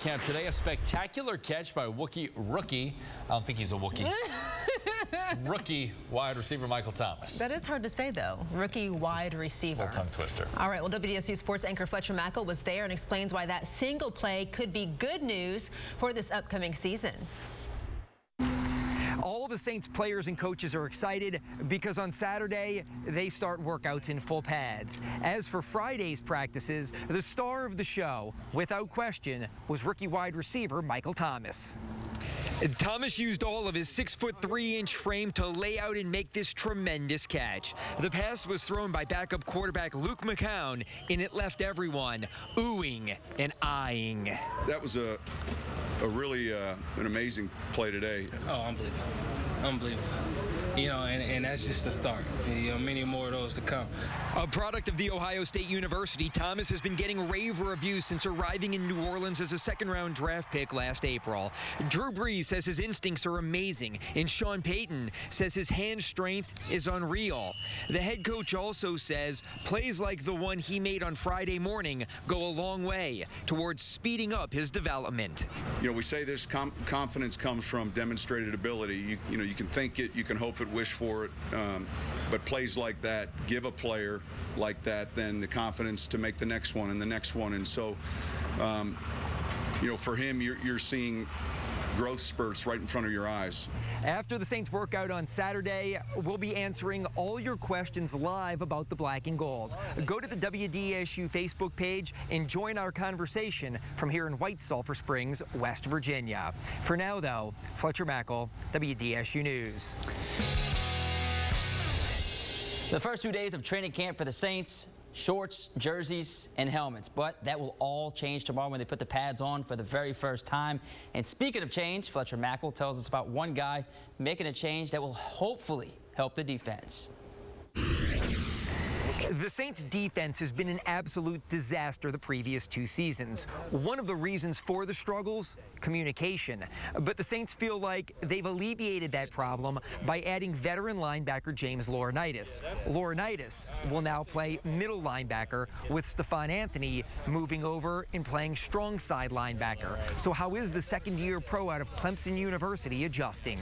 camp today. A spectacular catch by rookie. I don't think he's a Wookiee. Rookie wide receiver Michael Thomas. That is hard to say, though. Rookie wide receiver. A tongue twister. All right, well, WDSU sports anchor Fletcher Mackel was there and explains why that single play could be good news for this upcoming season. All the Saints players and coaches are excited because on Saturday, they start workouts in full pads. As for Friday's practices, the star of the show, without question, was rookie wide receiver Michael Thomas. Thomas used all of his 6'3" frame to lay out and make this tremendous catch. The pass was thrown by backup quarterback Luke McCown, and it left everyone oohing and eyeing. That was a really an amazing play today. Oh, unbelievable. Unbelievable. You know, and that's just the start. You know, many more of those to come. A product of The Ohio State University, Thomas has been getting rave reviews since arriving in New Orleans as a second-round draft pick last April. Drew Brees says his instincts are amazing, and Sean Payton says his hand strength is unreal. The head coach also says plays like the one he made on Friday morning go a long way towards speeding up his development. You know, we say this confidence comes from demonstrated ability. You know, you can think it, you can hope it, wish for it, but plays like that give a player like that then the confidence to make the next one and the next one. And so, you know, for him, you're seeing growth spurts right in front of your eyes. After the Saints workout on Saturday, we'll be answering all your questions live about the black and gold. Go to the WDSU Facebook page and join our conversation from here in White Sulphur Springs, West Virginia. For now, though, Fletcher Mackel, WDSU News. The first 2 days of training camp for the Saints, shorts, jerseys, and helmets. But that will all change tomorrow when they put the pads on for the very first time. And speaking of change, Fletcher Mackel tells us about one guy making a change that will hopefully help the defense. The Saints' defense has been an absolute disaster the previous 2 seasons. One of the reasons for the struggles, communication. But the Saints feel like they've alleviated that problem by adding veteran linebacker James Laurinaitis. Laurinaitis will now play middle linebacker, with Stephon Anthony moving over and playing strong side linebacker. So how is the second-year pro out of Clemson University adjusting?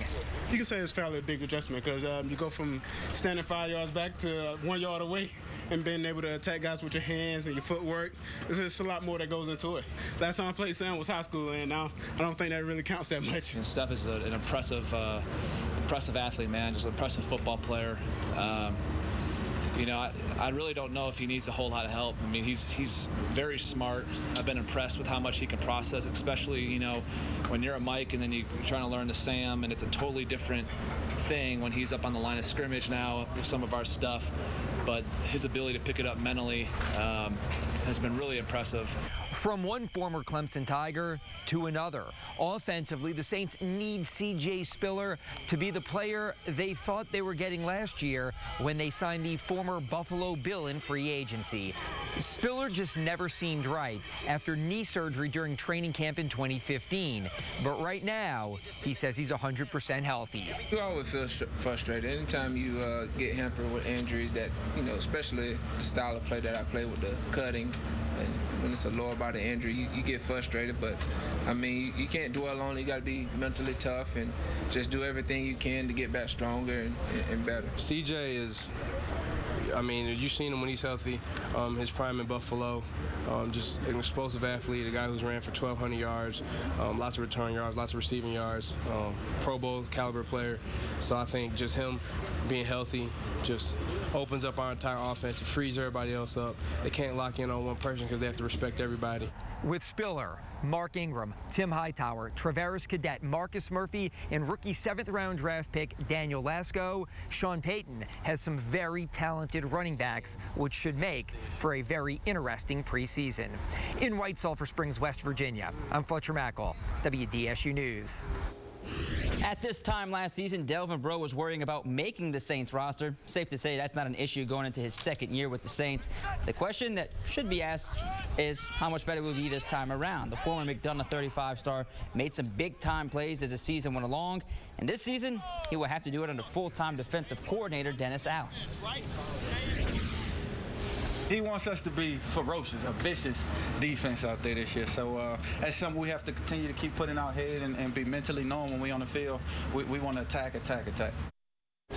You can say it's fairly a big adjustment because you go from standing 5 yards back to 1 yard away and being able to attack guys with your hands and your footwork. There's just a lot more that goes into it. Last time I played Sam was high school, and now I don't think that really counts that much. Steph is an impressive athlete, man. Just an impressive football player. You know, I really don't know if he needs a whole lot of help. I mean, he's very smart. I've been impressed with how much he can process, especially, you know, when you're a Mike and then you're trying to learn the Sam, and it's a totally different thing when he's up on the line of scrimmage now with some of our stuff. But his ability to pick it up mentally has been really impressive. From one former Clemson Tiger to another, offensively, the Saints need C.J. Spiller to be the player they thought they were getting last year when they signed the former Buffalo Bill in free agency. Spiller just never seemed right after knee surgery during training camp in 2015. But right now, he says he's 100% healthy. You always feel frustrated anytime you get hampered with injuries that, you know, especially the style of play that I play with the cutting. And when it's a lower body injury, you get frustrated. But, I mean, you can't dwell on it. You got to be mentally tough and just do everything you can to get back stronger and better. CJ is, I mean, you've seen him when he's healthy, his prime in Buffalo, just an explosive athlete, a guy who's ran for 1,200 yards, lots of return yards, lots of receiving yards, Pro Bowl caliber player. So I think just him being healthy just opens up our entire offense. It frees everybody else up. They can't lock in on one person because they have to respect everybody. With Spiller, Mark Ingram, Tim Hightower, Travaris Cadet, Marcus Murphy, and rookie 7th-round draft pick Daniel Lasco, Sean Payton has some very talented running backs, which should make for a very interesting preseason. In White Sulphur Springs, West Virginia, I'm Fletcher Mackel, WDSU News. At this time last season, Delvin Breaux was worrying about making the Saints roster. Safe to say that's not an issue going into his second year with the Saints. The question that should be asked is how much better will he be this time around. The former McDonough 35-star made some big-time plays as the season went along, and this season he will have to do it under full-time defensive coordinator Dennis Allen. he wants us to be ferocious, a vicious defense out there this year. So that's something we have to continue to keep putting our head and be mentally knowing when we're on the field. We want to attack.